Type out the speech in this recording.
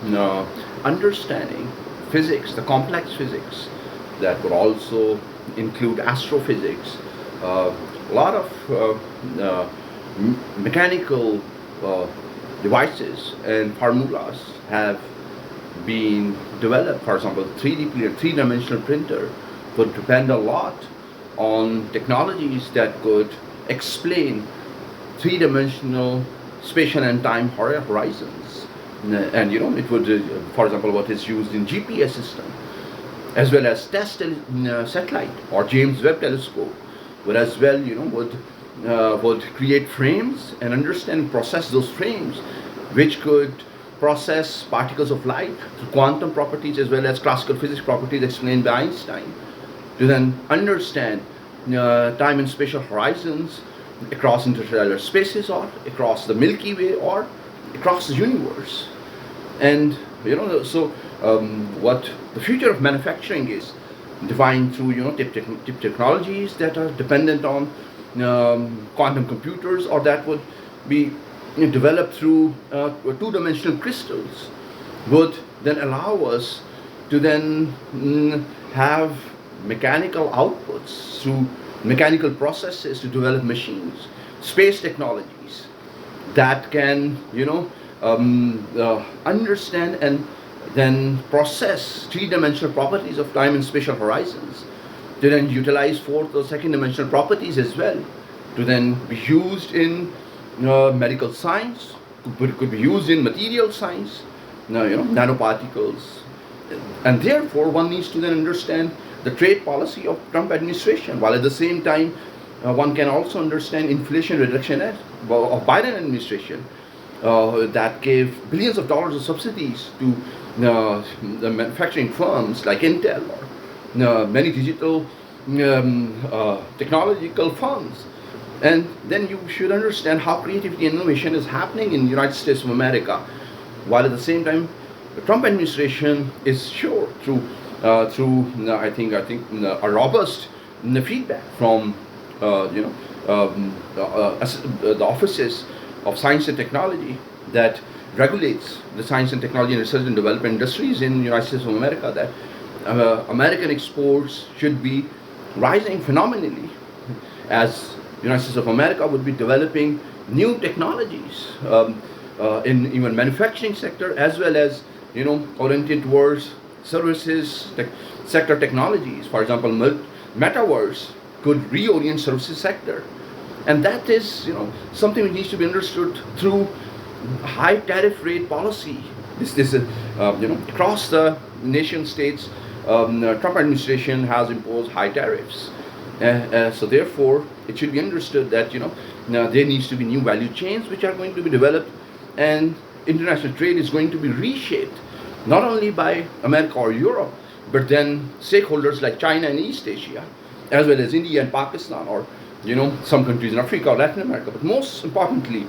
uh, understanding physics, the complex physics that would also include astrophysics, a lot of mechanical uh, devices and formulas have been developed. For example, 3D printer, three-dimensional printer would depend a lot on technologies that could explain three-dimensional spatial and time horizons. And it would, for example, what is used in GPS system, as well as satellite or James Webb Telescope, would as well, would create frames and understand and process those frames, which could process particles of light through quantum properties as well as classical physics properties explained by Einstein, to then understand time and spatial horizons across interstellar spaces or across the Milky Way or across the universe. And what the future of manufacturing is defined through tip technologies that are dependent on quantum computers, or that would be developed through two-dimensional crystals, would then allow us to then have mechanical outputs through mechanical processes to develop machines, space technologies that can understand and then process three-dimensional properties of time and spatial horizons, to then utilize fourth or second-dimensional properties as well, to then be used in medical science, could be used in material science, nanoparticles, and therefore one needs to then understand the trade policy of Trump administration, while at the same time one can also understand Inflation Reduction Act of Biden administration, that gave billions of dollars of subsidies to the manufacturing firms like Intel or many digital technological firms. And then you should understand how creativity and innovation is happening in the United States of America, while at the same time the Trump administration is sure through I think a robust feedback from the offices of science and technology that regulates the science and technology and research and development industries in the United States of America, that American exports should be rising phenomenally as the United States of America would be developing new technologies in even manufacturing sector, as well as oriented towards services sector technologies. For example, metaverse could reorient services sector, and that is something which needs to be understood through high tariff rate policy. This across the nation states, Trump administration has imposed high tariffs. So therefore, it should be understood that there needs to be new value chains which are going to be developed, and international trade is going to be reshaped not only by America or Europe, but then stakeholders like China and East Asia, as well as India and Pakistan, or some countries in Africa or Latin America. But most importantly,